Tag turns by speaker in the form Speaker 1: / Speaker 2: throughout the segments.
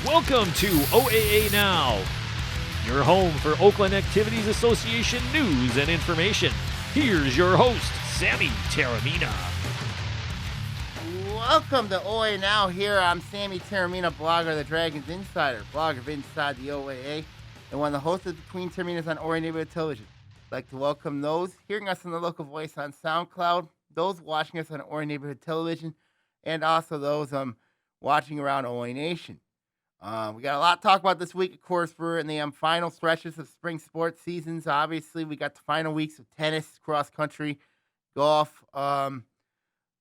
Speaker 1: Welcome to OAA Now, your home for Oakland Activities Association news and information. Here's your host, Sammy Taormina.
Speaker 2: Welcome to OAA Now. Here I'm Sammy Taormina, blogger of the Dragons Insider, blogger of Inside the OAA, and one of the hosts of the Queen Terminas on OAA Neighborhood Television. I'd like to welcome those hearing us on the local voice on SoundCloud, those watching us on OAA Neighborhood Television, and also those watching around OAA Nation. We got a lot to talk about this week. Of course, we're in the final stretches of spring sports seasons. Obviously, we got the final weeks of tennis, cross country, golf,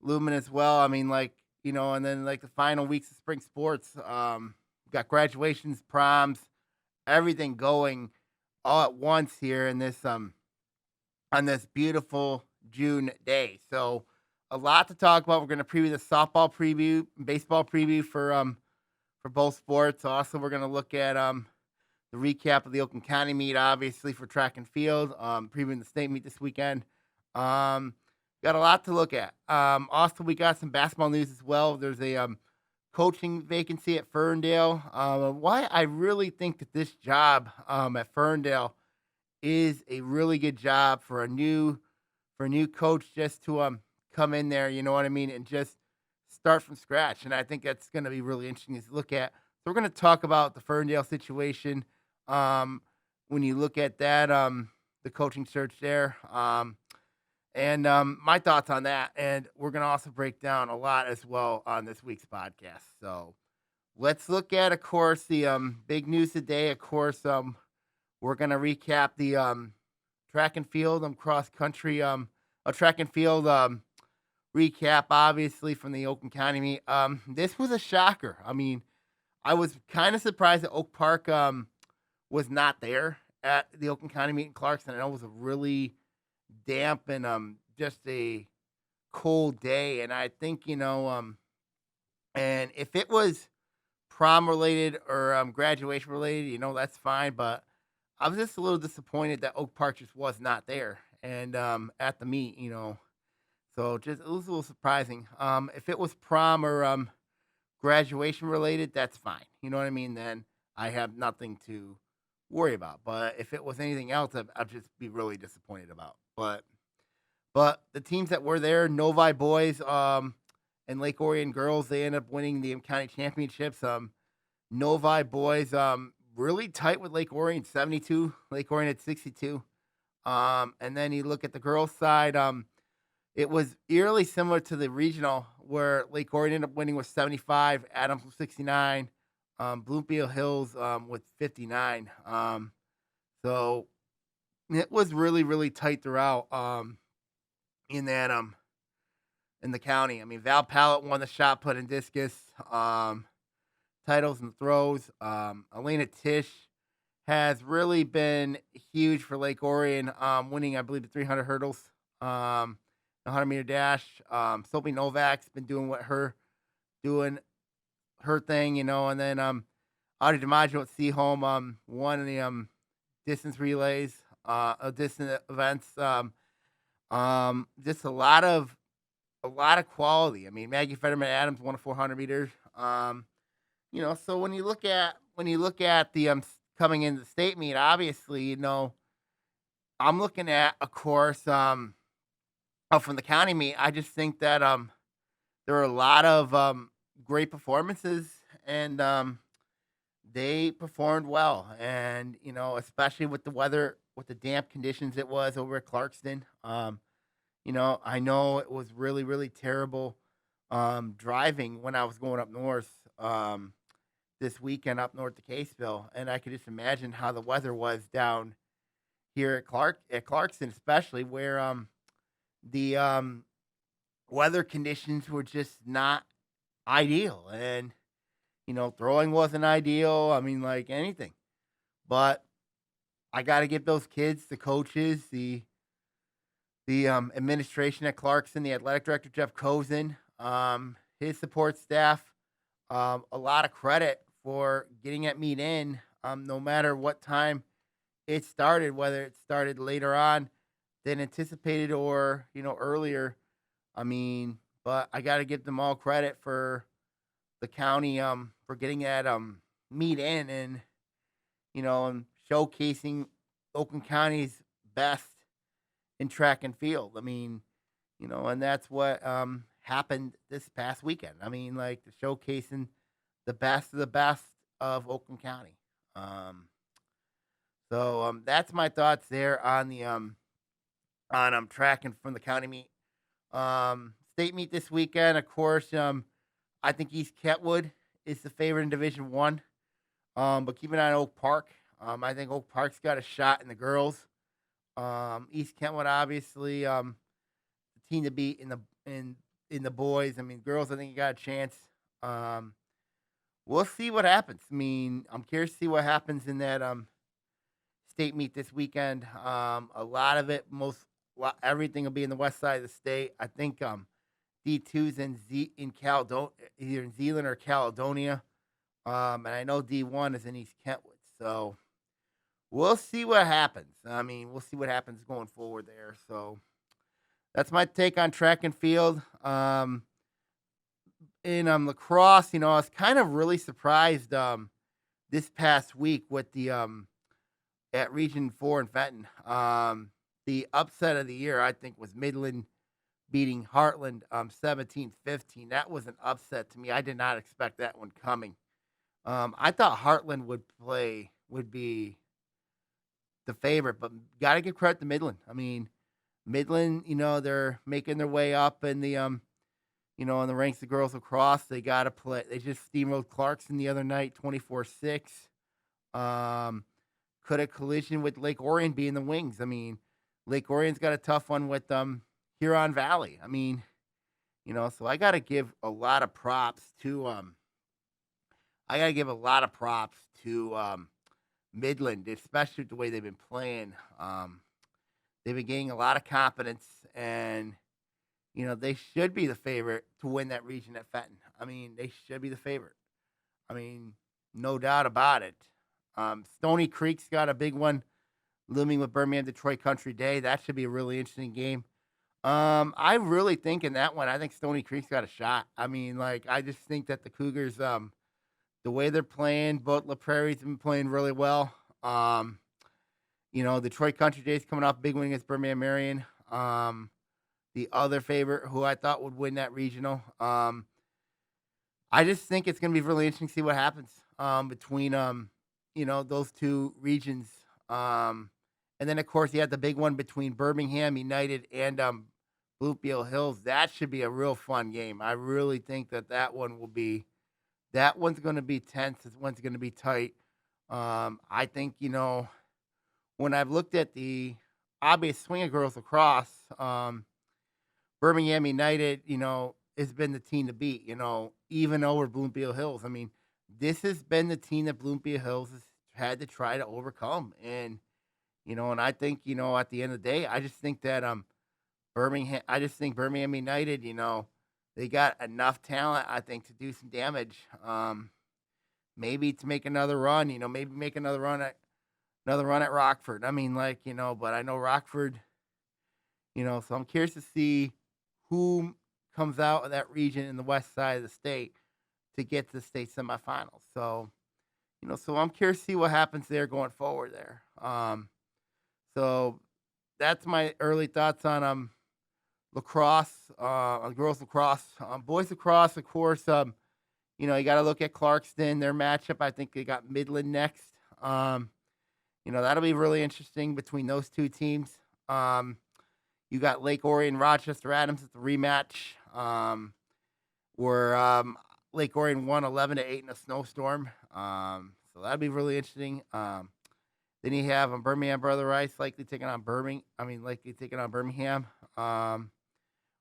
Speaker 2: looming as well. I mean, and then the final weeks of spring sports. We got graduations, proms, everything going all at once here in this on this beautiful June day. So a lot to talk about. We're going to preview the softball preview, baseball preview for both sports. Also, we're going to look at the recap of the Oakland County meet, obviously, for track and field, previewing the state meet this weekend. Got a lot to look at. Also, we got some basketball news as well. There's a coaching vacancy at Ferndale. Why I really think that this job at Ferndale is a really good job for a new coach just to come in there, you know what I mean, and just start from scratch. And I think that's going to be really interesting to look at. So we're going to talk about the Ferndale situation. When you look at that, the coaching search there, and my thoughts on that. And we're going to also break down a lot as well on this week's podcast. So let's look at, of course, the big news today. Of course, we're going to recap the track and field, cross country, track and field recap, obviously, from the Oakland County meet. This was a shocker. I mean, I was kind of surprised that Oak Park was not there at the Oakland County meet in Clarkston. I know it was a really damp and just a cold day, and I think, and if it was prom related or graduation related, that's fine, but I was just a little disappointed that Oak Park just was not there and at the meet, so just it was a little surprising. If it was prom or graduation related, that's fine, you know what I mean, then I have nothing to worry about. But if it was anything else, I'd just be really disappointed about. But the teams that were there, Novi boys and Lake Orion girls, they end up winning the county championships. Novi boys really tight with Lake Orion, 72. Lake Orion at 62. And then you look at the girls' side, it was eerily similar to the regional where Lake Orion ended up winning with 75, Adams with 69, Bloomfield Hills with 59. So it was really, really tight throughout in that in the county. I mean, Val Pallett won the shot put and discus titles and throws. Elena Tish has really been huge for Lake Orion, winning, I believe, the 300 hurdles, the 100-meter dash. Sophie Novak's been doing her thing, and then Audrey DiMaggio at Seaholm won the distance relays, distance events. Just a lot of quality. I mean, Maggie Fetterman Adams won a 400 meters. So when you look at the coming into the state meet, obviously, I'm looking at, of course, from the county meet. I just think that there are a lot of great performances, and they performed well. And especially with the weather, with the damp conditions it was over at Clarkston. I know it was really, really terrible driving when I was going up north this weekend up north to Caseville, and I could just imagine how the weather was down here at Clarkston, especially where the weather conditions were just not ideal, and throwing wasn't ideal. I mean, like anything, but I got to give those kids, the coaches, the administration at Clarkston, the athletic director Jeff Cozen, his support staff, a lot of credit for getting that meet in, no matter what time it started, whether it started later on than anticipated or earlier. I mean, but I got to give them all credit for the county for getting that meet in and, and showcasing Oakland County's best in track and field. I mean, and that's what happened this past weekend. I mean, like the showcasing the best of the best of Oakland County. Um, so that's my thoughts there on the on tracking from the county meet. State meet this weekend, of course. I think East Kentwood is the favorite in Division One. But keep an eye on Oak Park. I think Oak Park's got a shot in the girls. East Kentwood, obviously, the team to beat in the boys. I mean, girls, I think you got a chance. Um, we'll see what happens. I mean, I'm curious to see what happens in that state meet this weekend. A lot of it, everything will be in the west side of the state. I think D2's in Caledonia, either in Zealand or Caledonia. And I know D1 is in East Kentwood. So we'll see what happens. I mean, we'll see what happens going forward there. So that's my take on track and field. In lacrosse, I was kind of really surprised this past week with the at Region 4 in Fenton. The upset of the year, I think, was Midland beating Heartland 17-15. That was an upset to me. I did not expect that one coming. I thought Heartland would be the favorite, but got to give credit to Midland. I mean, Midland, they're making their way up in the in the ranks of girls lacrosse. They got to play. They just steamrolled Clarkson the other night, 24-6. Could a collision with Lake Orion be in the wings? I mean, Lake Orion's got a tough one with Huron Valley. I mean, so I got to give a lot of props to Midland, especially with the way they've been playing. They've been gaining a lot of confidence, and they should be the favorite to win that region at Fenton. I mean, they should be the favorite. I mean, no doubt about it. Stony Creek's got a big one looming with Birmingham Detroit Country Day. That should be a really interesting game. I really think in that one, I think Stony Creek's got a shot. I mean, like, I just think that the Cougars, the way they're playing, both La Prairie's been playing really well. Detroit Country Day's coming off a big win against Birmingham Marion. The other favorite who I thought would win that regional. I just think it's going to be really interesting to see what happens between those two regions. And then, of course, you had the big one between Birmingham United and Bloomfield Hills. That should be a real fun game. I really think that one's going to be tense. This one's going to be tight. I think, when I've looked at the obvious swing of girls lacrosse, Birmingham United, has been the team to beat, even over Bloomfield Hills. I mean, this has been the team that Bloomfield Hills has had to try to overcome. And, and I think, at the end of the day, I just think that Birmingham United, they got enough talent, I think, to do some damage. Maybe to make another run, maybe make another run at Rockford. I mean, but I know Rockford, so I'm curious to see who comes out of that region in the west side of the state to get to the state semifinals. So, so I'm curious to see what happens there going forward there. So that's my early thoughts on lacrosse, on girls lacrosse. Boys lacrosse, of course, you got to look at Clarkston, their matchup. I think they got Midland next. That'll be really interesting between those two teams. You got Lake Orion, Rochester Adams at the rematch, where Lake Orion won 11-8 in a snowstorm. So that'd be really interesting. Then you have Birmingham Brother Rice likely taking on Birmingham,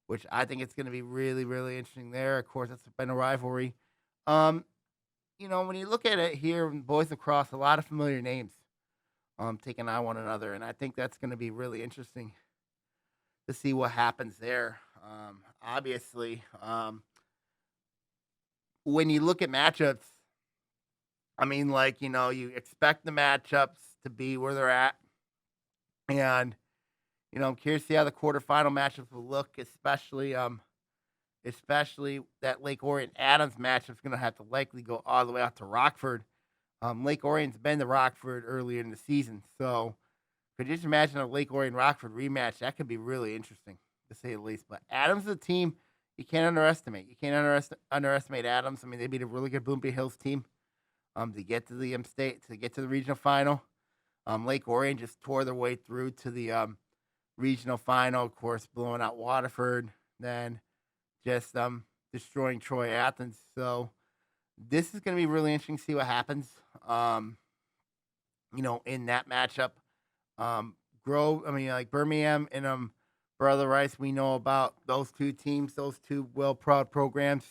Speaker 2: which I think it's going to be really, really interesting there. Of course, that's been a rivalry. When you look at it here in boys lacrosse, a lot of familiar names taking on one another, and I think that's going to be really interesting to see what happens there. Obviously, when you look at matchups, I mean, you expect the matchups to be where they're at. And, I'm curious to see how the quarterfinal matchups will look, especially that Lake Orion Adams matchup is going to have to likely go all the way out to Rockford Lake Orion's been to Rockford earlier in the season, so could you just imagine a Lake Orion Rockford rematch? That could be really interesting, to say the least. But Adams is a team you can't underestimate. You can't underestimate Adams. I mean, they beat a really good Bloomfield Hills team to get to the state, to get to the regional final. Lake Orion just tore their way through to the regional final, of course, blowing out Waterford, then just destroying Troy Athens. So this is going to be really interesting to see what happens, in that matchup. Like Birmingham and Brother Rice, we know about those two teams, those two well-proud programs.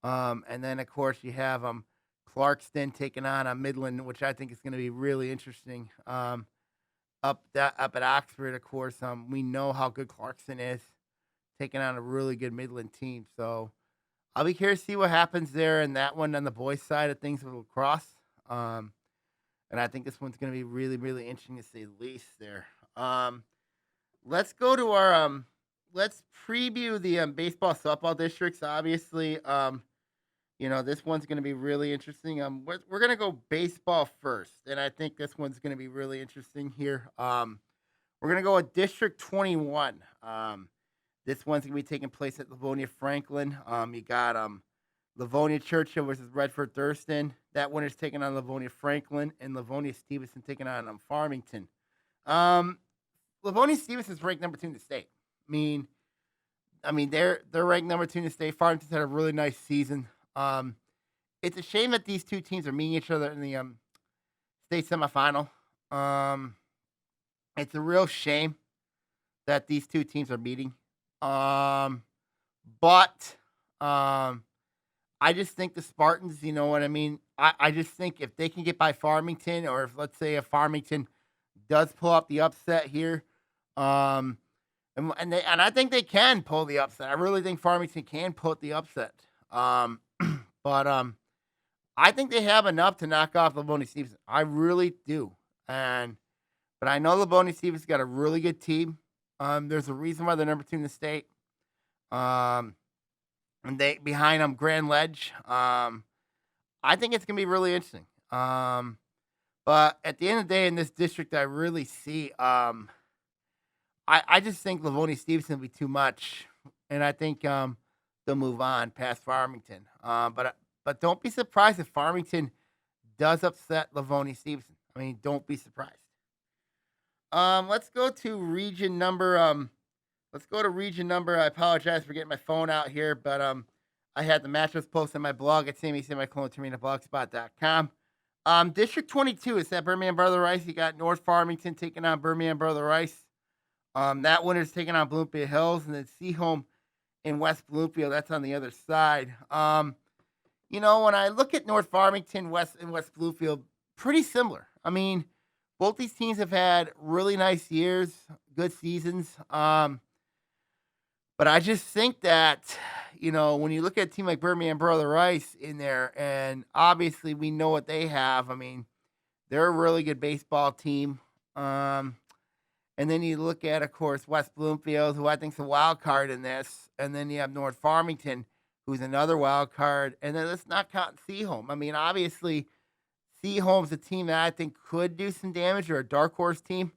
Speaker 2: And then, of course, you have Clarkston taking on Midland, which I think is going to be really interesting. Up at Oxford, of course, we know how good Clarkston is, taking on a really good Midland team. So I'll be curious to see what happens there in that one on the boys' side of things with lacrosse. And I think this one's going to be really, really interesting to say the least there. Let's go to our let's preview the baseball softball districts. Obviously, this one's going to be really interesting. We're going to go baseball first, and I think this one's going to be really interesting here. We're going to go with District 21. This one's going to be taking place at Livonia Franklin. You got Livonia Churchill versus Redford Thurston. That winner's taking on Livonia Franklin, and Livonia Stevenson taking on Farmington. Livonia Stevenson's ranked number 2 in the state. I mean, they're ranked number 2 in the state. Farmington's had a really nice season. It's a shame that these two teams are meeting each other in the state semifinal. It's a real shame that these two teams are meeting. But I just think the Spartans, you know what I mean? I just think if they can get by Farmington, or if, let's say, if Farmington does pull up the upset here, and I think they can pull the upset. I really think Farmington can pull the upset. But I think they have enough to knock off Livonia Stevenson. I really do. But I know Livonia Stevenson's got a really good team. There's a reason why they're number 2 in the state. And they behind them Grand Ledge. I think it's gonna be really interesting. But at the end of the day, in this district, I really see. I just think Livonia Stevenson will be too much, and I think they'll move on past Farmington. But don't be surprised if Farmington does upset Livonia Stevenson. I mean, don't be surprised. Let's go to region number. I apologize for getting my phone out here, but I had the matchups posted on my blog at sammytaormina.blogspot.com. District 22 is at Birmingham Brother Rice. You got North Farmington taking on Birmingham Brother Rice. That winner's taking on Bloomfield Hills, and then Seaholm in West Bloomfield. That's on the other side. When I look at North Farmington, West Bloomfield, pretty similar. I mean, both these teams have had really nice years, good seasons. But I just think that, when you look at a team like Birmingham Brother Rice in there, and obviously we know what they have. I mean, they're a really good baseball team. And then you look at, of course, West Bloomfield, who I think is a wild card in this. And then you have North Farmington, who's another wild card. And then let's not count Seaholm. I mean, obviously, Seaholm's a team that I think could do some damage, or a dark horse team.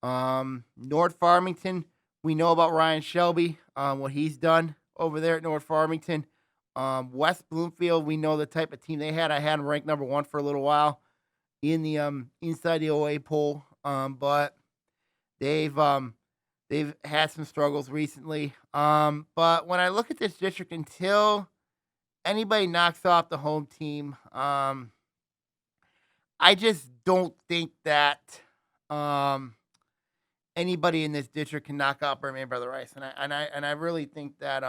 Speaker 2: North Farmington, we know about Ryan Shelby, what he's done over there at North Farmington. West Bloomfield, we know the type of team they had. I had them ranked number 1 for a little while in the inside the OA poll, but they've had some struggles recently. But when I look at this district, until anybody knocks off the home team, I just don't think that anybody in this district can knock out Birmingham Brother Rice, and I really think that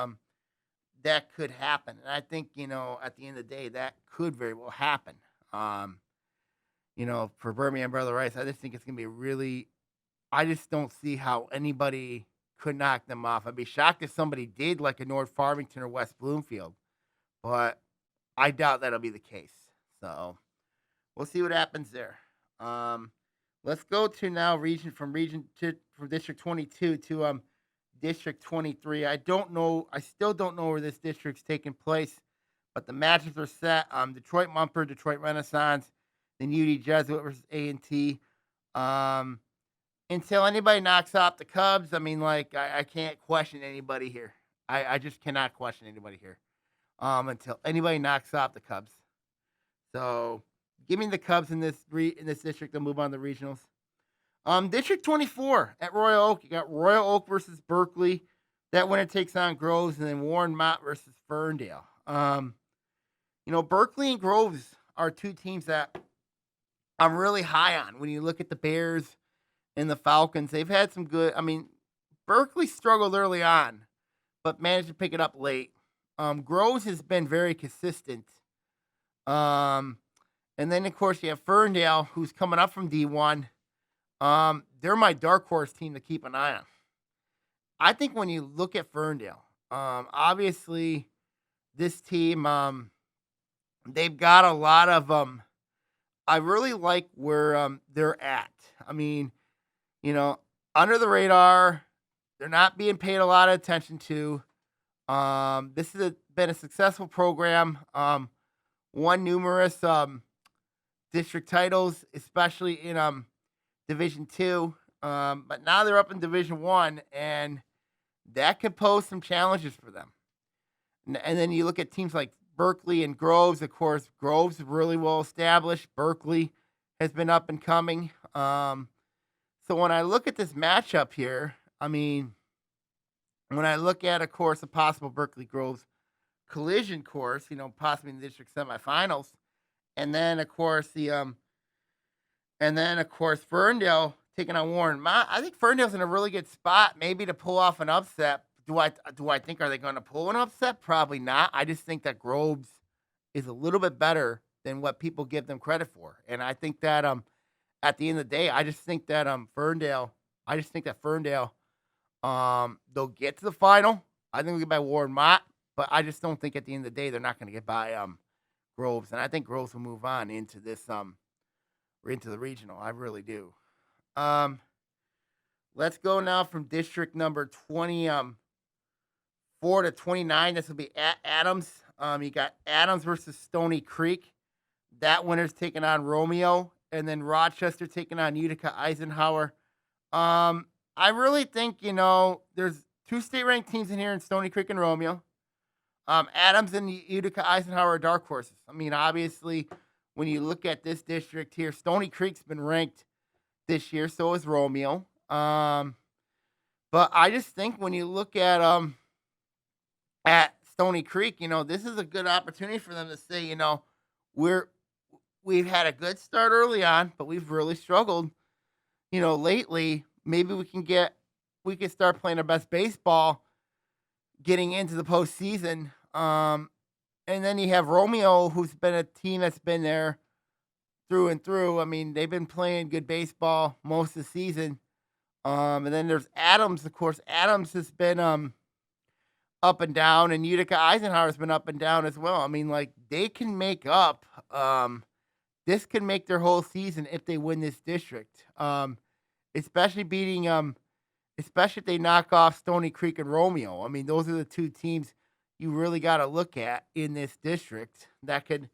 Speaker 2: that could happen. And I think at the end of the day, that could very well happen. For Birmingham Brother Rice, I just think it's gonna be really. I just don't see how anybody could knock them off. I'd be shocked if somebody did, like a North Farmington or West Bloomfield, but I doubt that'll be the case. So we'll see what happens there. Let's go to now from District 22 to District 23. I still don't know where this district's taking place, but the matches are set. Detroit Mumford, Detroit Renaissance, Then UD Jesuit versus A&T. Until anybody knocks off the Cubs, I mean, like, I can't question anybody here. I just cannot question anybody here. Until anybody knocks off the Cubs. So give me the Cubs in this district. I'll move on to regionals. District 24 at Royal Oak. You got Royal Oak versus Berkeley. That winner takes on Groves, and then Warren Mott versus Ferndale. Berkeley and Groves are two teams that I'm really high on. When you look at the Bears and the Falcons, they've had some good. I mean, Berkeley struggled early on, but managed to pick it up late. Groves has been very consistent. And then, of course, you have Ferndale, who's coming up from D1. They're my dark horse team to keep an eye on. I think when you look at Ferndale, obviously this team, they've got a lot of I really like where they're at. I mean, under the radar, they're not being paid a lot of attention to. This has been a successful program. Won numerous district titles, especially in Division 2. But now they're up in Division 1, and that could pose some challenges for them. And then you look at teams like Berkeley and Groves. Of course, Groves is really well established. Berkeley has been up and coming. So when I look at this matchup here, I mean, when I look at, of course, a possible Berkeley-Groves collision course, possibly in the district semifinals, and then of course Ferndale taking on Warren Mott. I think Ferndale's in a really good spot, maybe to pull off an upset. Do I think are they going to pull an upset? Probably not. I just think that Groves is a little bit better than what people give them credit for, and I think that at the end of the day, I just think that Ferndale. They'll get to the final. I think we get by Warren Mott, but I just don't think at the end of the day they're not going to get by Groves, and I think Groves will move on into this or into the regional. I really do. Let's go now from district number 24 to 29. This will be at Adams. You got Adams versus Stony Creek. That winner's taking on Romeo, and then Rochester taking on Utica Eisenhower. I really think, there's two state-ranked teams in here in Stony Creek and Romeo. Adams and Utica Eisenhower are dark horses. I mean, obviously, when you look at this district here, Stony Creek's been ranked this year, so is Romeo. But I just think when you look at Stony Creek, this is a good opportunity for them to say, we've had a good start early on, but we've really struggled, lately. Maybe we can start playing our best baseball getting into the postseason. And then you have Romeo, who's been a team that's been there through and through. I mean, they've been playing good baseball most of the season. And then there's Adams, of course. Adams has been up and down, and Utica Eisenhower's been up and down as well. I mean, like, they can make up. This can make their whole season if they win this district. Especially if they knock off Stony Creek and Romeo. I mean, those are the two teams you really got to look at in this district that could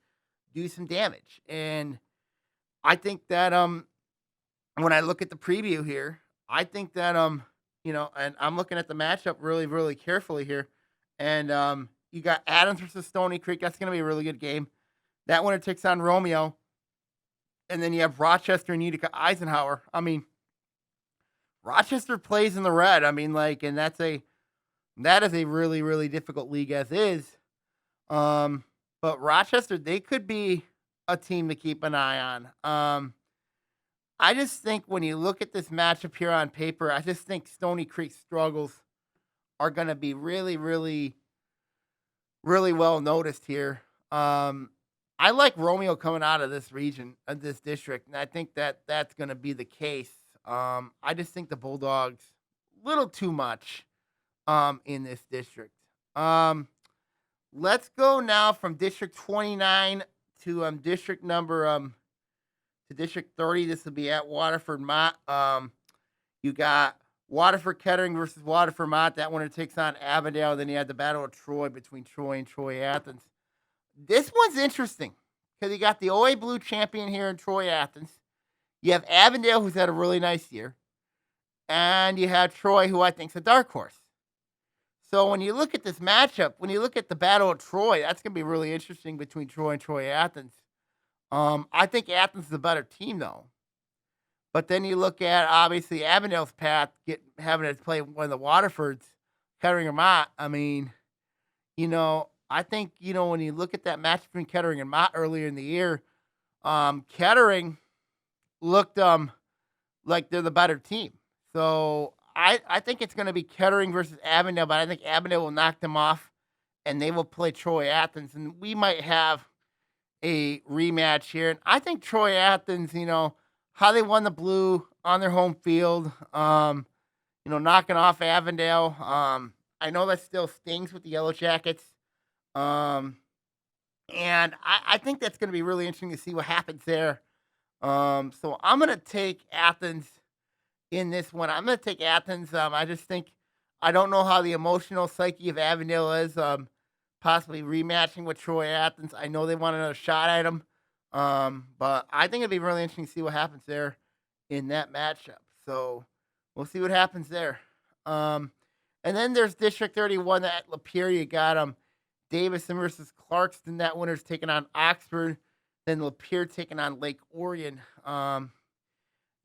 Speaker 2: do some damage. And I think that when I look at the preview here, I think that and I'm looking at the matchup really, really carefully here. And you got Adams versus Stony Creek. That's going to be a really good game. That winner takes on Romeo. And then you have Rochester and Utica Eisenhower. I mean, Rochester plays in the red. I mean, like, and that is a really, really difficult league as is. But Rochester, they could be a team to keep an eye on. I just think when you look at this matchup here on paper, I just think Stony Creek's struggles are going to be really, really, really well noticed here. I like Romeo coming out of this region, of this district, and I think that that's going to be the case. I just think the Bulldogs a little too much in this district. Let's go now from District 29 to District 30. This will be at Waterford Mott. You got Waterford Kettering versus Waterford Mott. That winner takes on Avondale. Then you had the Battle of Troy between Troy and Troy Athens. This one's interesting because you got the OA Blue champion here in Troy Athens. You have Avondale, who's had a really nice year. And you have Troy, who I think is a dark horse. So when you look at this matchup, when you look at the Battle of Troy, that's going to be really interesting between Troy and Troy Athens. I think Athens is the better team, though. But then you look at, obviously, Avondale's path, having to play one of the Waterfords, Kettering or Mott. I mean, I think, when you look at that match between Kettering and Mott earlier in the year, Kettering looked like they're the better team. So I think it's going to be Kettering versus Avondale, but I think Avondale will knock them off, and they will play Troy Athens, and we might have a rematch here. And I think Troy Athens, how they won the Blue on their home field, knocking off Avondale. I know that still stings with the Yellow Jackets. And I think that's going to be really interesting to see what happens there. So I'm going to take Athens in this one. I'm going to take Athens. I just think I don't know how the emotional psyche of Avondale is, possibly rematching with Troy Athens. I know they want another shot at them, but I think it'd be really interesting to see what happens there in that matchup. So we'll see what happens there. And then there's District 31 at Lapeer. You got Davison versus Clarkston. That winner's taking on Oxford. Then Lapeer taking on Lake Orion.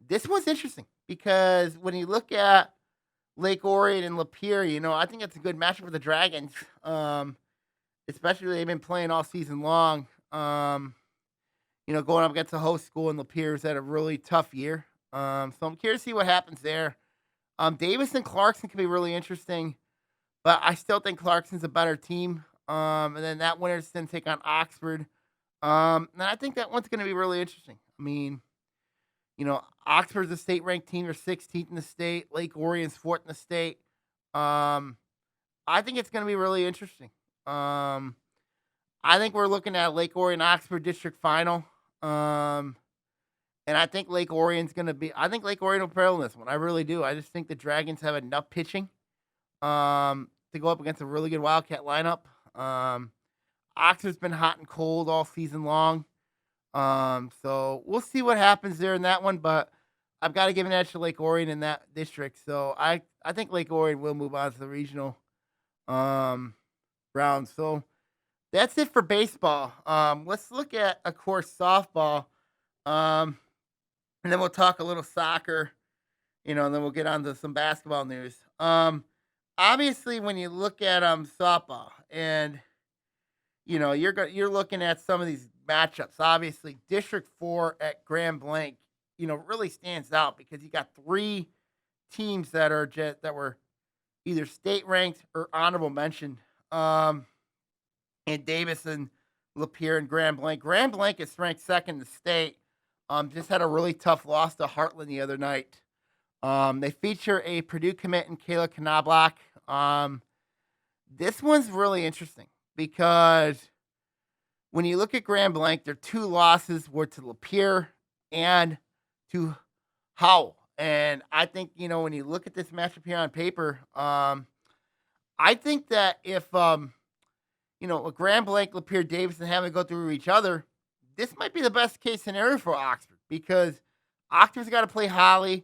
Speaker 2: This one's interesting because when you look at Lake Orion and Lapeer, I think it's a good matchup for the Dragons. Especially they've been playing all season long. Going up against a host school in Lapeer's had a really tough year. So I'm curious to see what happens there. Davis and Clarkson can be really interesting, but I still think Clarkson's a better team. And then that winner's going to take on Oxford. And I think that one's going to be really interesting. I mean, Oxford's a state-ranked team. They're 16th in the state. Lake Orion's 4th in the state. I think it's going to be really interesting. I think we're looking at Lake Orion Oxford district final. And I think Lake Orion's going to be – I think Lake Orion will prevail in this one. I really do. I just think the Dragons have enough pitching to go up against a really good Wildcat lineup. Oxford's been hot and cold all season long. So we'll see what happens there in that one, but I've got to give an edge to Lake Orion in that district. So I think Lake Orion will move on to the regional round. So that's it for baseball. Let's look at, of course, softball. And then we'll talk a little soccer, and then we'll get on to some basketball news. Obviously, when you look at softball, and you're looking at some of these matchups. Obviously, District 4 at Grand Blanc, really stands out because you got 3 teams that were either state ranked or honorable mention. And Davison, Lapeer, and Grand Blanc. Grand Blanc is ranked 2nd in the state. Just had a really tough loss to Heartland the other night. They feature a Purdue commit in Kayla Knobloch. This one's really interesting because when you look at Grand Blanc, their 2 losses were to Lapeer and to Howell. And I think, when you look at this matchup here on paper, I think that if, a Grand Blanc, Lapeer, Davison having to go through each other, this might be the best case scenario for Oxford because Oxford's got to play Holly,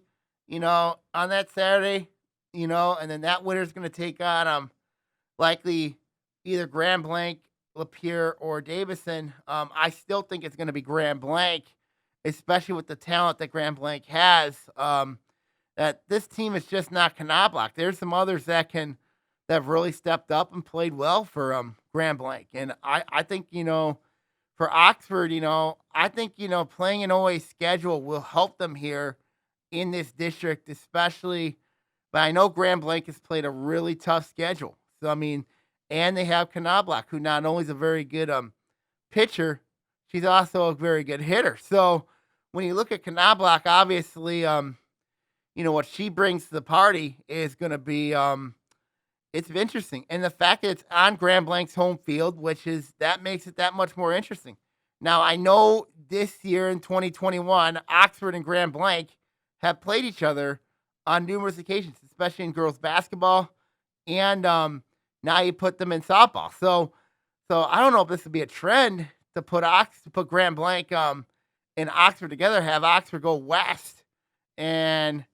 Speaker 2: on that Saturday, and then that winner's going to take on likely either Grand Blanc, Lapeer, or Davison. I still think it's going to be Grand Blanc, especially with the talent that Grand Blanc has. That this team is just not Knobloch. There's some others that have really stepped up and played well for Grand Blanc, and I think for Oxford, I think playing an OA schedule will help them here in this district, especially. But I know Grand Blanc has played a really tough schedule. So, and they have Knobloch, who not only is a very good pitcher, she's also a very good hitter. So, when you look at Knobloch, obviously, what she brings to the party is going to be it's interesting. And the fact that it's on Grand Blanc's home field, that makes it that much more interesting. Now, I know this year in 2021, Oxford and Grand Blanc have played each other on numerous occasions, especially in girls basketball, and now you put them in softball. So I don't know if this would be a trend to put Grand Blanc and Oxford together, have Oxford go west, and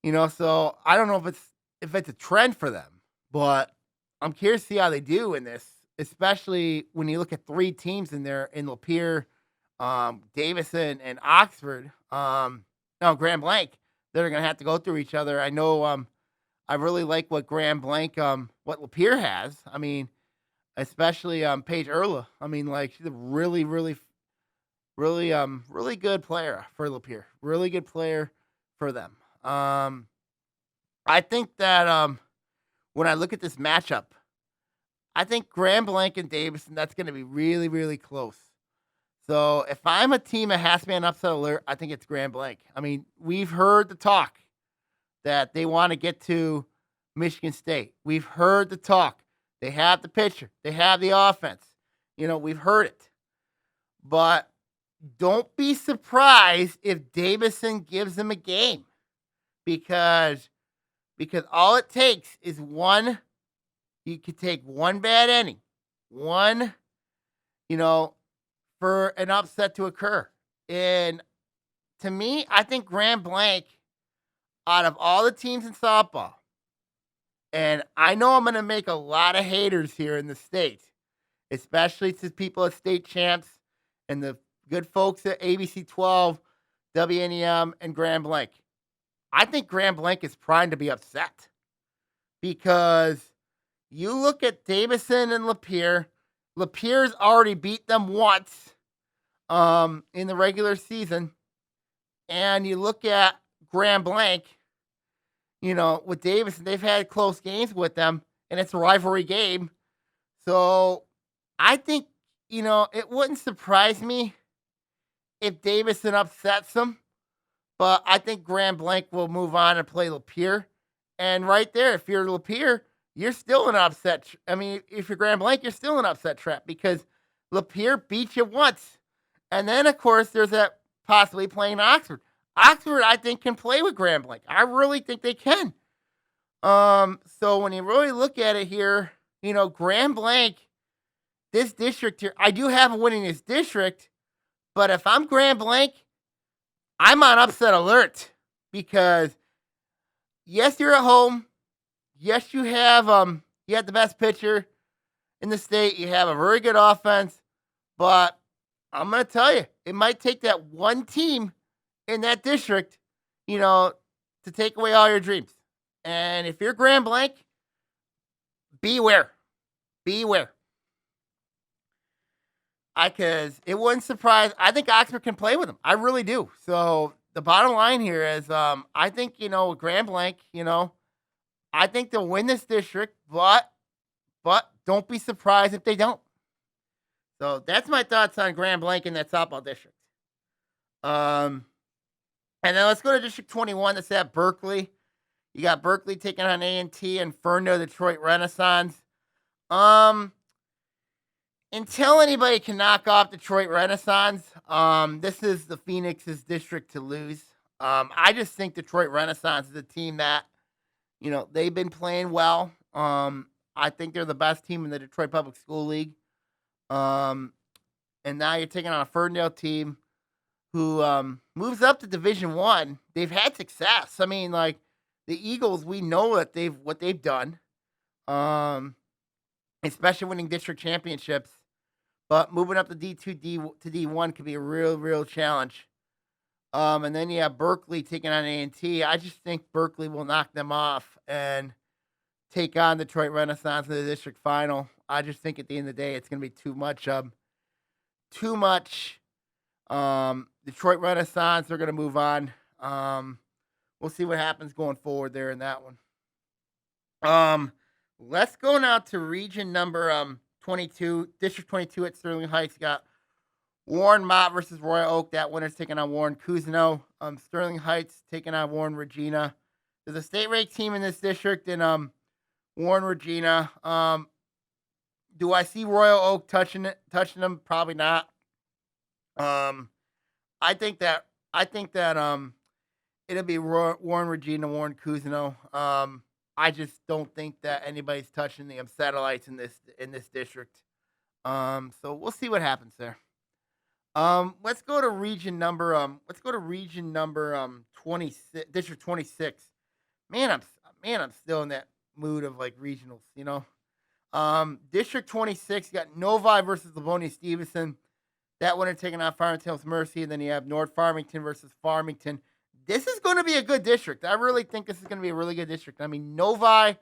Speaker 2: so I don't know if it's a trend for them, but I'm curious to see how they do in this, especially when you look at three teams in there in Lapeer, Davison, and Oxford. No, Grand Blanc. They're gonna have to go through each other. I know. I really like what Grand Blanc, what Lapeer has. I mean, especially Paige Erla. I mean, like she's a really, really, really, really good player for Lapeer. Really good player for them. I think that when I look at this matchup, I think Grand Blanc and Davison, that's going to be really, really close. So if I'm a team that has to be an upset alert, I think it's Grand Blanc. I mean, we've heard the talk that they want to get to Michigan State. We've heard the talk. They have the pitcher. They have the offense. We've heard it. But don't be surprised if Davison gives them a game, because all it takes is one. You could take one bad inning, one, for an upset to occur. And to me, I think Grand Blanc, out of all the teams in softball, and I know I'm going to make a lot of haters here in the state, especially to people at state champs and the good folks at ABC 12, WNEM, and Grand Blanc. I think Grand Blanc is primed to be upset, because you look at Davison and Lapeer. Lapeer's already beat them once in the regular season. And you look at Grand Blanc, with Davison, they've had close games with them, and it's a rivalry game. So I think, it wouldn't surprise me if Davison upsets them, but I think Grand Blanc will move on and play Lapeer. And right there, if you're Lapeer, you're still an upset. If you're Grand Blanc, you're still an upset trap, because Lapeer beat you once. And then, of course, there's that possibly playing Oxford. Oxford, I think, can play with Grand Blanc. I really think they can. So when you really look at it here, Grand Blanc, this district here, I do have a winning this district, but if I'm Grand Blanc, I'm on upset alert, because yes, you're at home. Yes, you have the best pitcher in the state. You have a very good offense, but I'm going to tell you, it might take that one team in that district, to take away all your dreams. And if you're Grand Blanc, beware. Beware. Because it wouldn't surprise. I think Oxford can play with them. I really do. So the bottom line here is, I think, with Grand Blanc, I think they'll win this district, but don't be surprised if they don't. So that's my thoughts on Grand Blanc in that softball district. And then let's go to District 21. That's at Berkeley. You got Berkeley taking on A&T and Ferndale Detroit Renaissance. Until anybody can knock off Detroit Renaissance, this is the Phoenix's district to lose. I just think Detroit Renaissance is a team that, they've been playing well. I think they're the best team in the Detroit Public School League. And now you're taking on a Ferndale team who moves up to Division I. They've had success. I mean, like the Eagles, we know that what they've done, especially winning district championships. But moving up to D2 to D1 could be a real, real challenge. And then you have Berkeley taking on A&T. I just think Berkeley will knock them off and take on Detroit Renaissance in the district final. I just think at the end of the day, it's going to be too much. Detroit Renaissance, they're going to move on. We'll see what happens going forward there in that one. Let's go now to region number 22, District 22 at Sterling Heights. You got Warren Mott versus Royal Oak. That winner's taking on Warren Cousineau. Sterling Heights taking on Warren Regina. There's a state-ranked team in this district, and Warren Regina. Do I see Royal Oak touching them? Probably not. I think that it'll be Warren Regina, Warren Cousineau. I just don't think that anybody's touching the satellites in this district. So we'll see what happens there. Let's go to region number 26, district 26. Man, I'm still in that mood of like regionals. District 26, you got Novi versus Livonia Stevenson. That winner taking on Farmington's Mercy, and then you have North Farmington versus Farmington. This is going to be a good district. I really think this is going to be a really good district. I mean, Novi,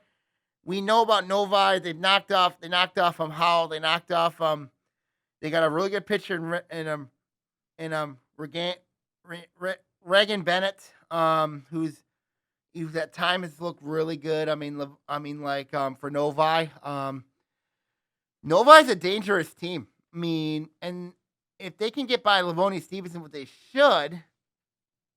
Speaker 2: we know about Novi. They knocked off Howell. They got a really good pitcher Regan Bennett, who's at time has looked really good. For Novi, Novi's a dangerous team. I mean, and if they can get by Livonia Stevenson, what they should,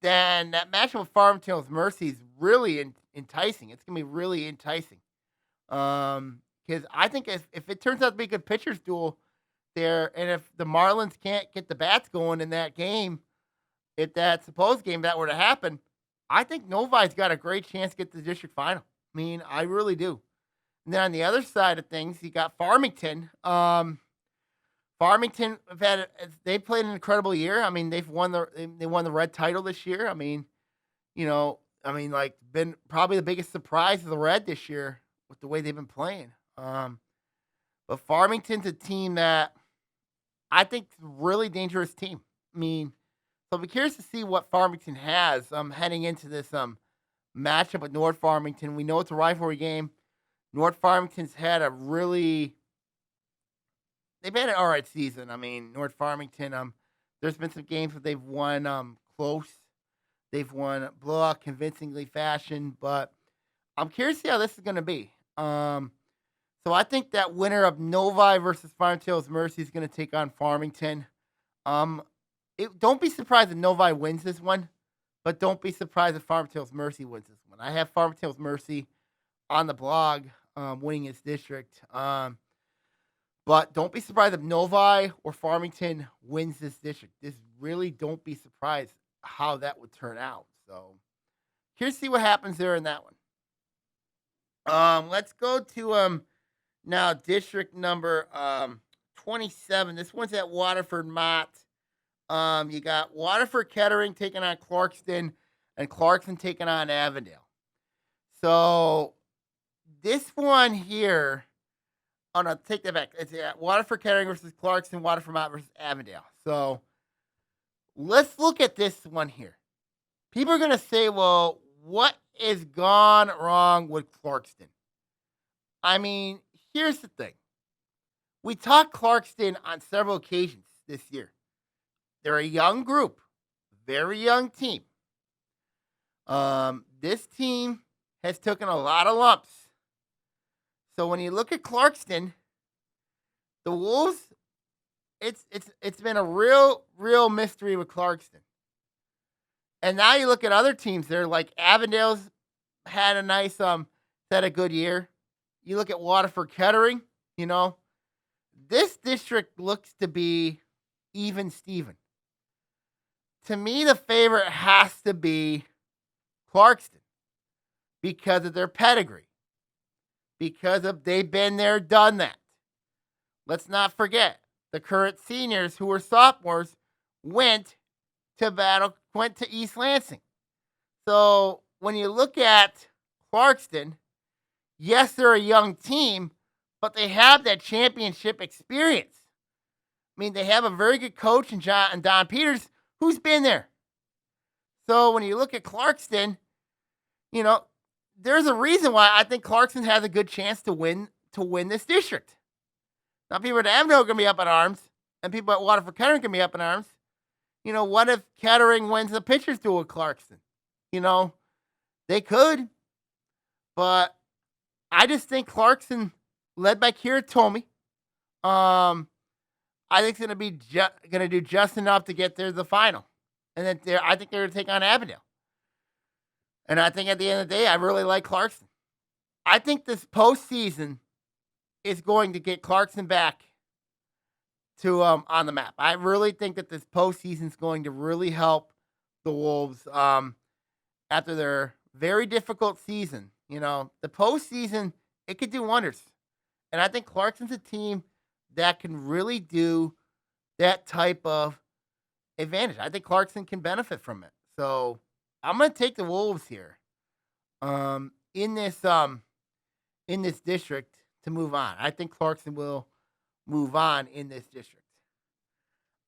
Speaker 2: then that matchup with Farmington's Mercy is really enticing. It's gonna be really enticing. Because I think if it turns out to be a good pitchers duel there, and if the Marlins can't get the bats going in that game, if that supposed game that were to happen, I think Novi's got a great chance to get to the district final. I mean, I really do. And then on the other side of things, you got Farmington. Farmington they played an incredible year. I mean, they won the red title this year. Been probably the biggest surprise of the red this year with the way they've been playing. But Farmington's a team that I think is a really dangerous team. I mean, so I'll be curious to see what Farmington has heading into this matchup with North Farmington. We know it's a rivalry game. North Farmington's they've had an all right season. I mean, North Farmington, there's been some games where they've won close. They've won blowout convincingly fashion, but I'm curious to see how this is going to be. So I think that winner of Novi versus Farmington's Mercy is going to take on Farmington. Don't be surprised if Novi wins this one, but don't be surprised if Farmington's Mercy wins this one. I have Farmington's Mercy on the blog winning its district. But don't be surprised if Novi or Farmington wins this district. Don't be surprised how that would turn out. So here's see what happens there in that one. Let's go to now district number 27. This one's at Waterford Mott. You got Waterford Kettering taking on Clarkston and Clarkson taking on Avondale. So this one here, oh no, take that back. It's Waterford Kettering versus Clarkston, Waterford Mott versus Avondale. So let's look at this one here. People are going to say, well, what is gone wrong with Clarkston? I mean, here's the thing. We talked Clarkston on several occasions this year. They're a young group, very young team. This team has taken a lot of lumps. So when you look at Clarkston, the Wolves, it's been a real mystery with Clarkston. And now you look at other teams there, like Avondale's had a nice had a good year. You look at Waterford Kettering, this district looks to be even Steven. To me, the favorite has to be Clarkston because of their pedigree. Because they've been there, done that. Let's not forget, the current seniors who were sophomores went to East Lansing. So when you look at Clarkston, yes, they're a young team, but they have that championship experience. I mean, they have a very good coach in Don Peters, who's been there. So when you look at Clarkston, there's a reason why I think Clarkston has a good chance to win this district. Now, people at Avondale are going to be up in arms, and people at Waterford Kettering can be up in arms. What if Kettering wins the pitchers duel with Clarkston? They could, but I just think Clarkston, led by Kira Tomey, I think it's going to be going to do just enough to get there to the final, and then I think they're going to take on Avondale. And I think at the end of the day, I really like Clarkston. I think this postseason is going to get Clarkston back to on the map. I really think that this postseason is going to really help the Wolves after their very difficult season. The postseason, it could do wonders. And I think Clarkston's a team that can really do that type of advantage. I think Clarkson can benefit from it. So I'm going to take the Wolves here in this district to move on. I think Clarkson will move on in this district.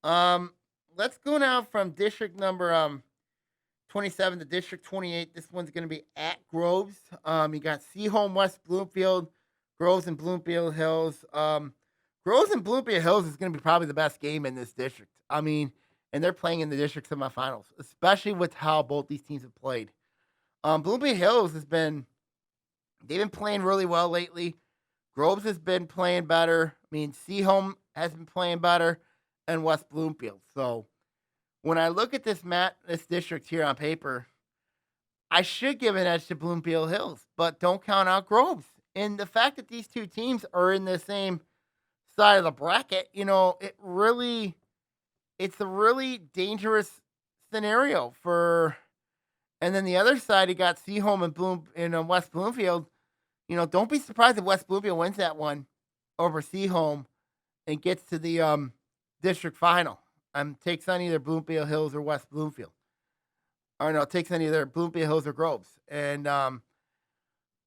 Speaker 2: Um, let's go now from district number 27 to district 28. This one's going to be at Groves. You got Seaholm, West Bloomfield, Groves and Bloomfield Hills. Groves and Bloomfield Hills is going to be probably the best game in this district. I mean, and they're playing in the district semifinals, especially with how both these teams have played. Bloomfield Hills they've been playing really well lately. Groves has been playing better. I mean, Seaholm has been playing better, and West Bloomfield. So when I look at this district here on paper, I should give an edge to Bloomfield Hills, but don't count out Groves. And the fact that these two teams are in the same side of the bracket, it's a really dangerous scenario for. And then the other side, you got Seaholm and West Bloomfield. Don't be surprised if West Bloomfield wins that one over Seaholm and gets to the district final. Takes on either Bloomfield Hills or West Bloomfield. Or no, takes on either Bloomfield Hills or Groves. And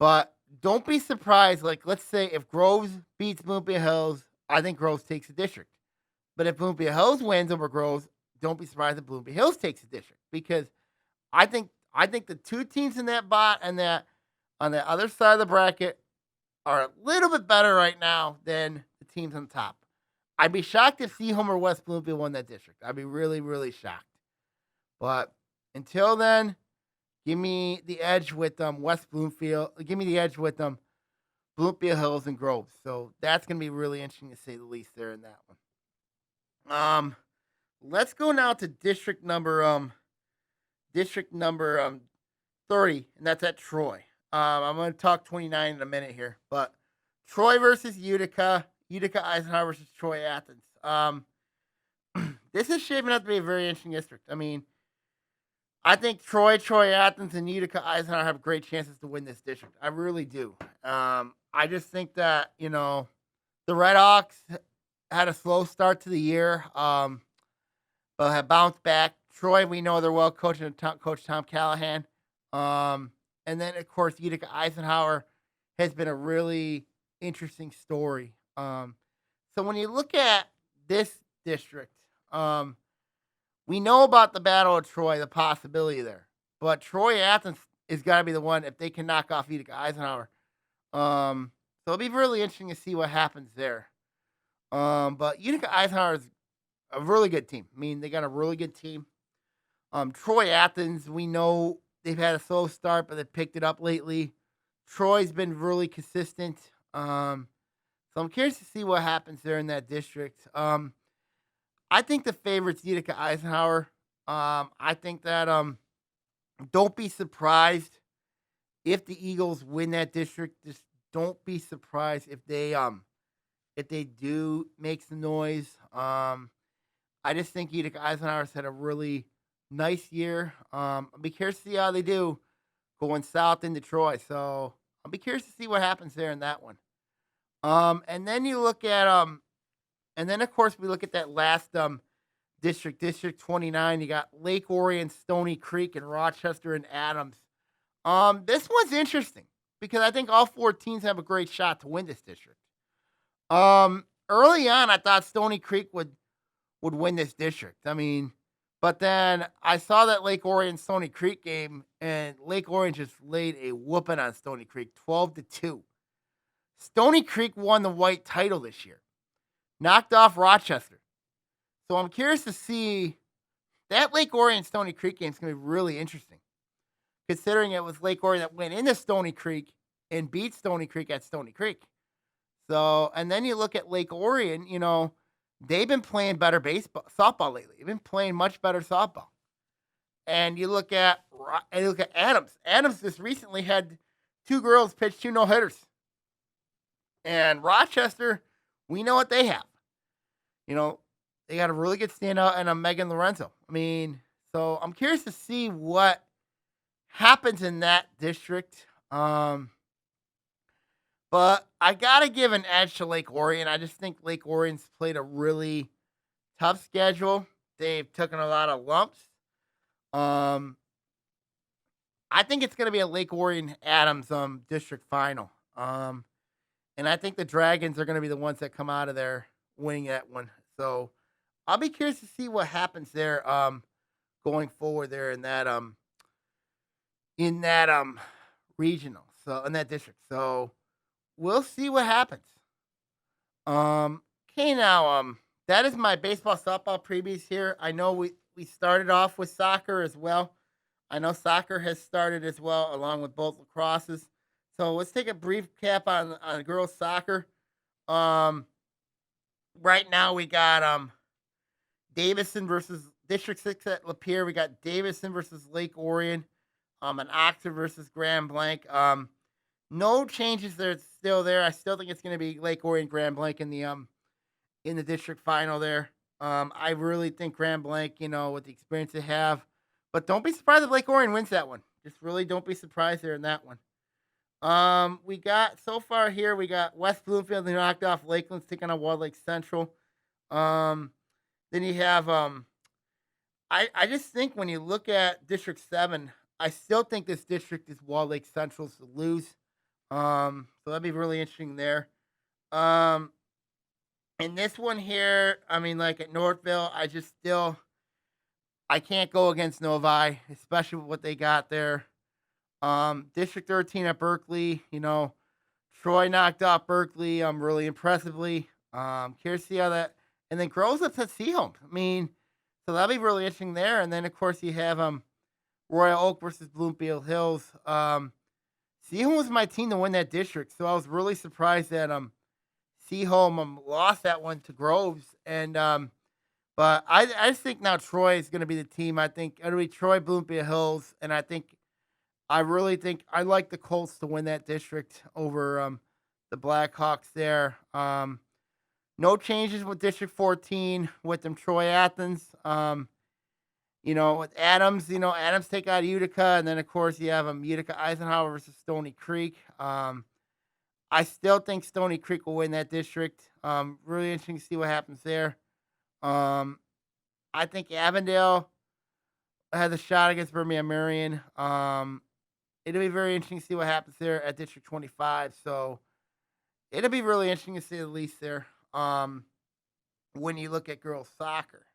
Speaker 2: but don't be surprised. Like, let's say if Groves beats Bloomfield Hills, I think Groves takes the district. But if Bloomfield Hills wins over Groves, don't be surprised if Bloomfield Hills takes the district, because I think the two teams in that bot and that on the other side of the bracket are a little bit better right now than the teams on top. I'd be shocked if Seaholm or West Bloomfield won that district. I'd be really, really shocked. But until then, give me the edge with West Bloomfield. Give me the edge with Bloomfield Hills and Groves. So that's going to be really interesting to say the least there in that one. Let's go now to district number 30, and that's at Troy. I'm going to talk 29 in a minute here, but Troy versus Utica Eisenhower versus Troy Athens. This is shaping up to be a very interesting district. I mean, I think Troy Athens, and Utica Eisenhower have great chances to win this district. I really do. I just think that, the Redhawks had a slow start to the year, but have bounced back. Troy, we know they're well coached under Coach Tom Callahan. And then, of course, Utica Eisenhower has been a really interesting story. So when you look at this district, we know about the Battle of Troy, the possibility there. But Troy Athens is got to be the one if they can knock off Utica Eisenhower. So it'll be really interesting to see what happens there. But Utica Eisenhower is a really good team. I mean, they got a really good team. Troy Athens, we know they've had a slow start, but they've picked it up lately. Troy's been really consistent. So I'm curious to see what happens there in that district. I think the favorite's Utica Eisenhower. I think that don't be surprised if the Eagles win that district. Just don't be surprised if they do make some noise. I just think Utica Eisenhower's had a really nice year. I'll be curious to see how they do going south into Troy. So I'll be curious to see what happens there in that one. And then you look at and then of course we look at that last district, District 29. You got Lake Orion, Stony Creek, and Rochester and Adams. This one's interesting because I think all four teams have a great shot to win this district. Early on, I thought Stony Creek would win this district. I mean, but then I saw that Lake Orion Stony Creek game, and Lake Orion just laid a whooping on Stony Creek, 12-2. Stony Creek won the white title this year, knocked off Rochester. So I'm curious to see that Lake Orion Stony Creek game is going to be really interesting, considering it was Lake Orion that went into Stony Creek and beat Stony Creek at Stony Creek. So, and then you look at Lake Orion, they've been playing better softball lately. They've been playing much better softball. And you look at Adams. Adams just recently had two girls pitch 2 no-hitters. And Rochester, we know what they have. They got a really good standout and a Megan Lorenzo. I mean, so I'm curious to see what happens in that district. But But I gotta give an edge to Lake Orion. I just think Lake Orion's played a really tough schedule. They've taken a lot of lumps. Um, I think it's gonna be a Lake Orion Adams district final. And I think the Dragons are gonna be the ones that come out of there winning that one. So I'll be curious to see what happens there going forward there in that regional. So in that district. So we'll see what happens. Okay, now that is my baseball softball previews here. I know we started off with soccer as well. I know soccer has started as well, along with both lacrosses. So let's take a brief cap on girls soccer. Um, right now we got Davison versus District 6 at Lapeer. We got Davison versus Lake Orion. And Oxford versus Grand Blanc. No changes there. It's still there. I still think it's going to be Lake Orion Grand Blanc in the district final there. I really think Grand Blanc, with the experience they have. But don't be surprised if Lake Orion wins that one. Just really don't be surprised there in that one. We got so far here, we got West Bloomfield, they knocked off Lakeland's taking on Walled Lake Central. Then you have I just think when you look at District 7, I still think this district is Walled Lake Central's to lose. So that'd be really interesting there. Um, and this one here, I mean, like at Northville, I can't go against Novi, especially with what they got there. District 13 at Berkeley, Troy knocked off Berkeley, really impressively. Curious to see how that, and then Groves up at Seaholm. I mean, so that'll be really interesting there. And then of course you have Royal Oak versus Bloomfield Hills. Seaholm was my team to win that district, so I was really surprised that Seaholm lost that one to Groves. And but I just think now Troy is going to be the team. I think it'll be Troy, Bloomfield Hills, and I really think I like the Colts to win that district over the Blackhawks there. No changes with District 14 with them Troy Athens. With Adams, Adams take out Utica, and then of course you have Utica Eisenhower versus Stony Creek. I still think Stony Creek will win that district. Really interesting to see what happens there. I think Avondale has a shot against Birmingham Marion. It'll be very interesting to see what happens there at District 25. So it'll be really interesting to see the least there. When you look at girls soccer.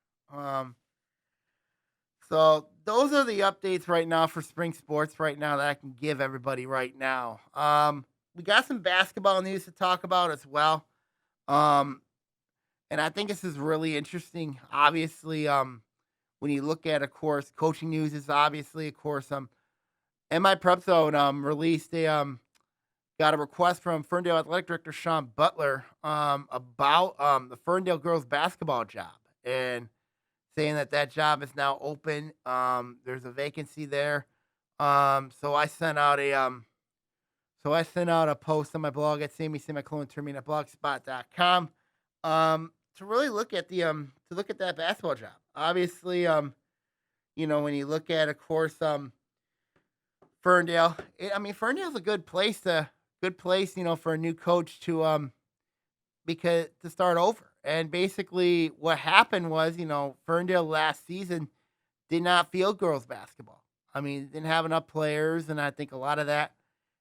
Speaker 2: So those are the updates right now for spring sports right now that I can give everybody right now. We got some basketball news to talk about as well. And I think this is really interesting. Obviously, when you look at, of course, coaching news is obviously, of course, MI Prep Zone released got a request from Ferndale Athletic Director Sean Butler about the Ferndale girls basketball job, and saying that job is now open. There's a vacancy there. So I sent out a post on my blog at SammyTermina@blogspot.com to really look at that basketball job. Obviously, when you look at, of course, Ferndale, Ferndale's a good place, for a new coach to start over. And basically what happened was, Ferndale last season did not field girls basketball. Didn't have enough players, and I think a lot of that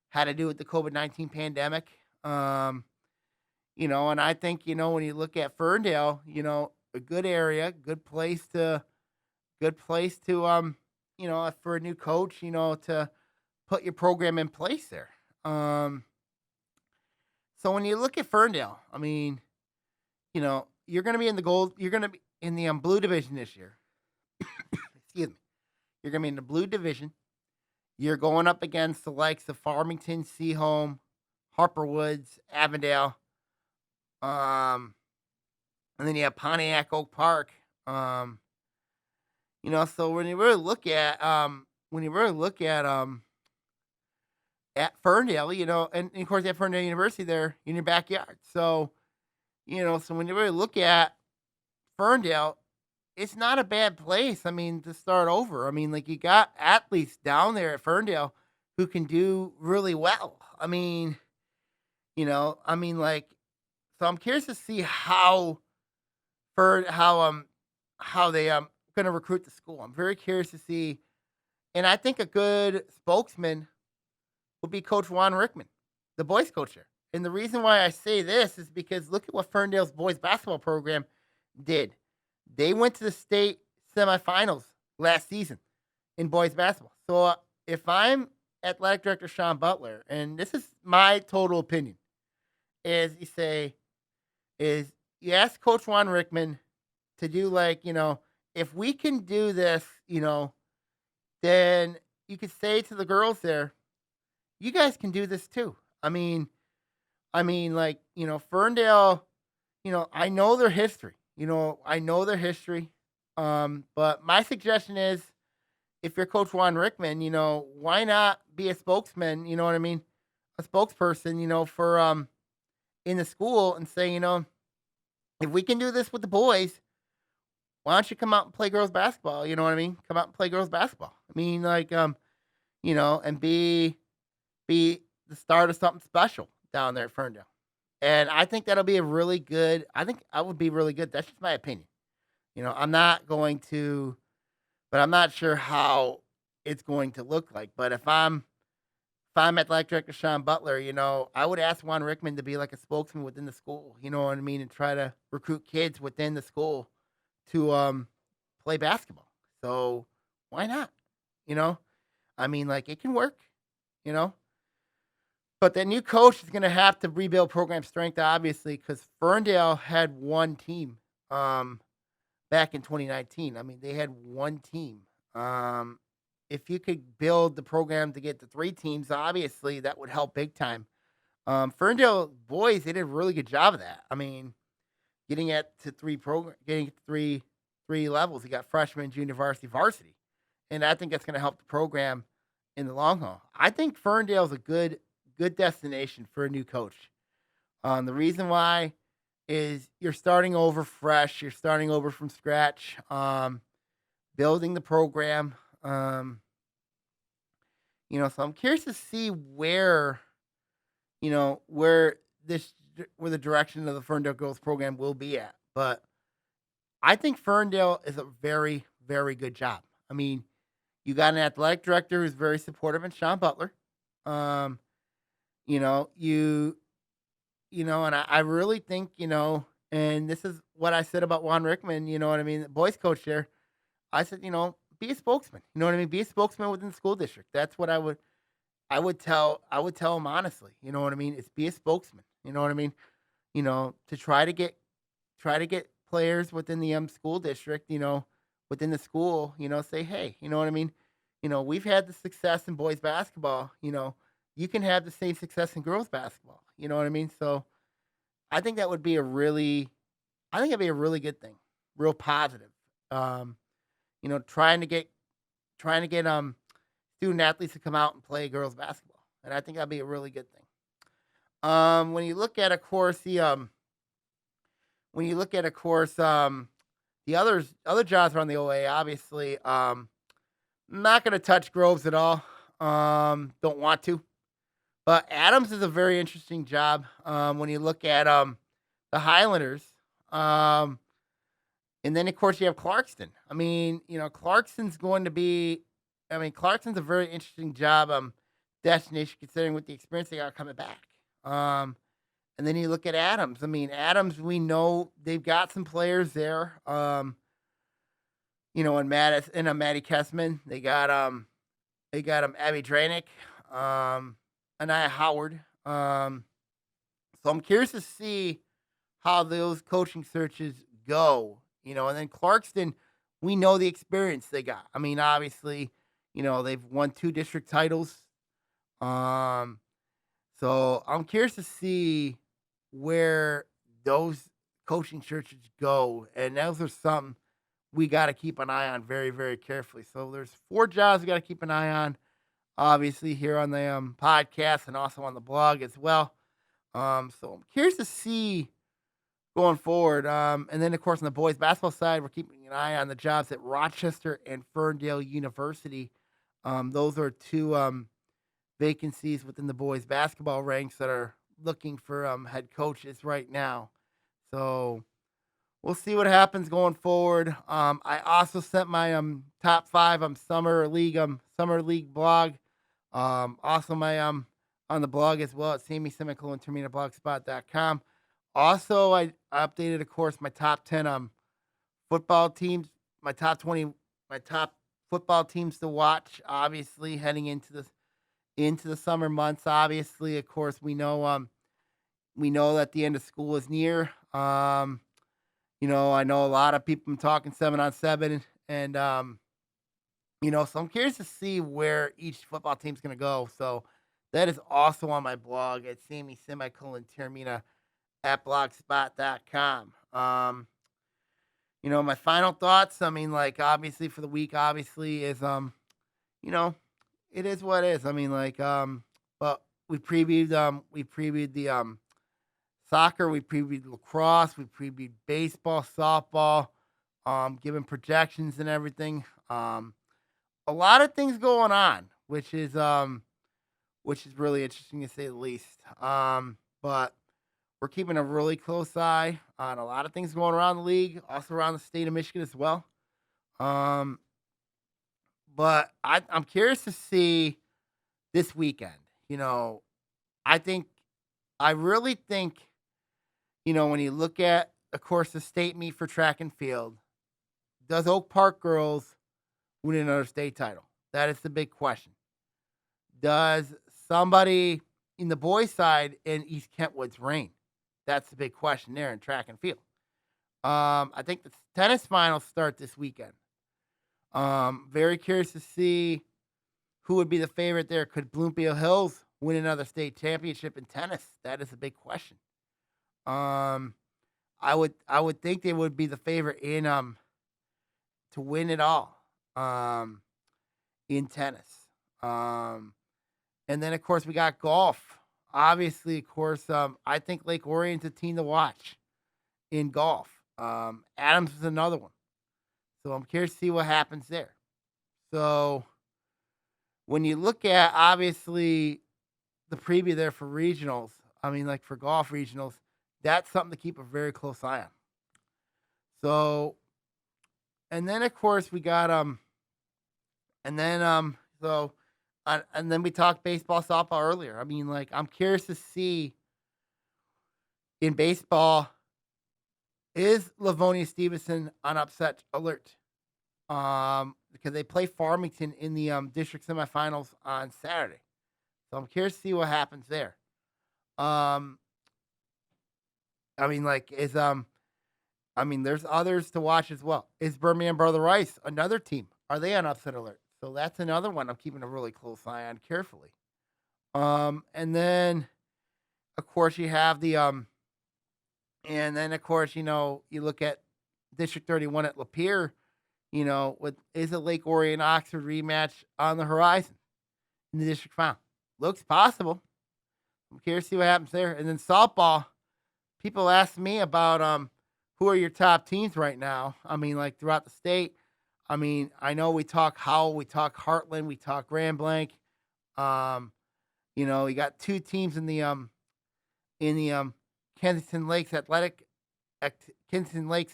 Speaker 2: had to do with the COVID-19 pandemic. And I think, when you look at Ferndale, a good area, good place to for a new coach, to put your program in place there. So when you look at Ferndale, you're going to be in the blue division this year. Excuse me. You're going to be in the blue division. You're going up against the likes of Farmington, Seaholm, Harper Woods, Avondale. And then you have Pontiac, Oak Park. So when you really look at at Ferndale, and of course you have Ferndale University there in your backyard. So, so when you really look at Ferndale, it's not a bad place. To start over. You got athletes down there at Ferndale who can do really well. I mean, like, so I'm curious to see for how they going to recruit the school. I'm very curious to see, and I think a good spokesman would be Coach Juan Rickman, the boys coach there. And the reason why I say this is because look at what Ferndale's boys basketball program did. They went to the state semifinals last season in boys basketball. So if I'm athletic director Sean Butler, and this is my total opinion, is you ask Coach Juan Rickman to do like, if we can do this, then you could say to the girls there, you guys can do this too. Like, Ferndale, I know their history. I know their history. But my suggestion is if you're Coach Juan Rickman, why not be a spokesman, you know what I mean? A spokesperson, for in the school and say, if we can do this with the boys, why don't you come out and play girls basketball? You know what I mean? Come out and play girls basketball. And be the start of something special down there at Ferndale. And I think that'll be I think I would be really good. That's just my opinion. I'm not going to, but I'm not sure how it's going to look like. But if I'm athletic director Sean Butler, I would ask Juan Rickman to be like a spokesman within the school, you know what I mean? And try to recruit kids within the school to play basketball. So why not? It can work, you know? But the new coach is going to have to rebuild program strength, obviously, because Ferndale had one team back in 2019. They had one team. If you could build the program to get to 3 teams, obviously, that would help big time. Ferndale boys, they did a really good job of that. Getting to 3 levels. You got freshman, junior, varsity. And I think that's going to help the program in the long haul. I think Ferndale's a good destination for a new coach. The reason why is you're starting over fresh. You're starting over from scratch, building the program. So I'm curious to see where the direction of the Ferndale girls program will be at. But I think Ferndale is a very, very good job. You got an athletic director who's very supportive in Sean Butler. And I really think, and this is what I said about Juan Rickman, the boys coach there. I said, be a spokesman. You know what I mean? Be a spokesman within the school district. That's what I would tell him honestly. You know what I mean? It's be a spokesman. You know what I mean? To try to get players within the school district, within the school, say, hey, you know what I mean? We've had the success in boys basketball, you can have the same success in girls basketball. You know what I mean? So I think that'd be a really good thing. Real positive. Trying to get student athletes to come out and play girls basketball. And I think that'd be a really good thing. When you look at, of course, the other jobs around the OA, obviously, I'm not going to touch Groves at all. Don't want to. But Adams is a very interesting job when you look at the Highlanders. And then, of course, you have Clarkston. Clarkston's going to be – Clarkston's a very interesting job destination considering with the experience they got coming back. And then you look at Adams. Adams, we know they've got some players there. In Maddie Kessman, they got Abby Dranick, Anaya Howard. So I'm curious to see how those coaching searches go. And then Clarkston, we know the experience they got. Obviously, they've won 2 district titles. So I'm curious to see where those coaching searches go. And those are something we got to keep an eye on very, very carefully. So there's 4 jobs we got to keep an eye on, obviously, here on the podcast and also on the blog as well. So I'm curious to see going forward. And then, of course, on the boys basketball side, we're keeping an eye on the jobs at Rochester and Ferndale University. Those are 2 vacancies within the boys basketball ranks that are looking for head coaches right now. So we'll see what happens going forward. I also sent my top 5 summer league blog. Also my on the blog as well at sammy-terminablogspot.com. Also, I updated, of course, my top 10 football teams, my top 20, my top football teams to watch. Obviously, heading into the summer months. Obviously, of course, we know that the end of school is near. I know a lot of people talking 7-on-7, and so I'm curious to see where each football team's going to go. So that is also on my blog at Sammy-Termina at blogspot.com. My final thoughts, obviously for the week, obviously is, you know, it is what it is. But we previewed the, soccer, we previewed lacrosse, we previewed baseball, softball, giving projections and everything. A lot of things going on, which is really interesting to say the least. But we're keeping a really close eye on a lot of things going around the league, also around the state of Michigan as well. Um, but I'm curious to see this weekend. I think, I really think, when you look at, of course, the state meet for track and field, does Oak Park girls win another state title? That is the big question. Does somebody in the boys' side in East Kentwood's reign? That's the big question there in track and field. I think the tennis finals start this weekend. Very curious to see who would be the favorite there. Could Bloomfield Hills win another state championship in tennis? That is a big question. I would think they would be the favorite in to win it all in tennis. And then of course we got golf. Obviously, of course, I think Lake Orion's a team to watch in golf. Adams is another one. So I'm curious to see what happens there. So when you look at, obviously, the preview there for regionals, like for golf regionals, that's something to keep a very close eye on. So, and then of course we got and then and then we talked baseball, softball earlier. I'm curious to see in baseball, is Livonia Stevenson on upset alert? Because they play Farmington in the district semifinals on Saturday. So I'm curious to see what happens there. There's others to watch as well. Is Birmingham Brother Rice another team? Are they on upset alert? So that's another one I'm keeping a really close eye on carefully. And then of course you have the and then of course, you look at District 31 at Lapeer, is a Lake Orion Oxford rematch on the horizon in the district final? Looks possible. I'm curious to see what happens there. And then softball, people ask me about who are your top teams right now. Throughout the state. I know we talk Howell, we talk Heartland, we talk Grand Blanc. We got 2 teams in the Kensington Lakes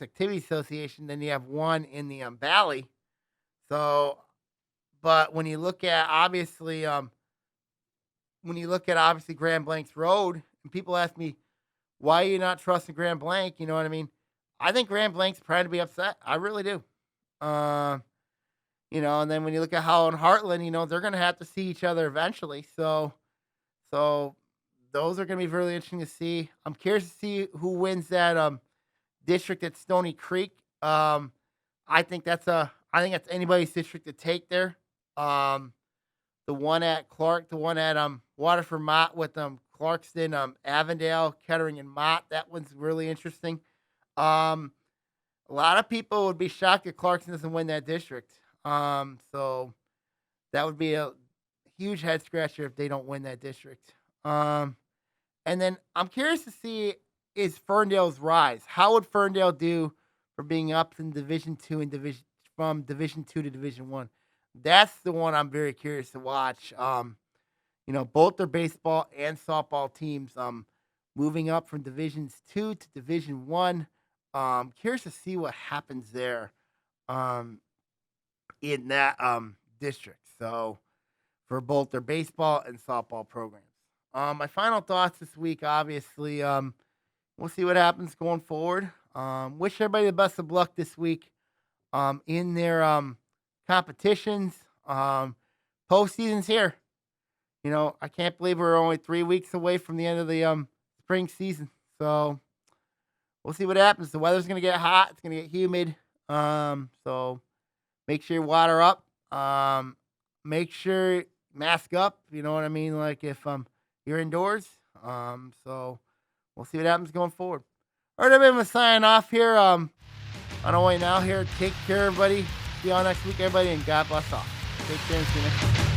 Speaker 2: Activity Association. Then you have one in the Valley. So, but when you look at obviously Grand Blanc's road, and people ask me, why are you not trusting Grand Blanc? You know what I mean? I think Grand Blanc's trying to be upset. I really do. And then when you look at Howell and Heartland, they're going to have to see each other eventually. So those are going to be really interesting to see. I'm curious to see who wins that district at Stony Creek. I think that's anybody's district to take there. The one at Clark, the one at Waterford Mott with Clarkston, Avondale, Kettering, and Mott. That one's really interesting. A lot of people would be shocked if Clarkson doesn't win that district. So that would be a huge head scratcher if they don't win that district. And then I'm curious to see, is Ferndale's rise? How would Ferndale do for being up in Division 2 and from Division 2 to Division 1? That's the one I'm very curious to watch. Both their baseball and softball teams moving up from Divisions 2 to Division 1. Curious to see what happens there in that district. So for both their baseball and softball programs. My final thoughts this week, obviously, we'll see what happens going forward. Wish everybody the best of luck this week in their competitions. Postseason's here. You know, I can't believe we're only 3 weeks away from the end of the spring season. So we'll see what happens. The weather's going to get hot. It's going to get humid. So make sure you water up. Make sure mask up. You know what I mean? Like if you're indoors. So we'll see what happens going forward. All right, everybody, I'm signing off here on OAA Now here. Take care, everybody. See y'all next week, everybody, and God bless all. Take care and see you next time.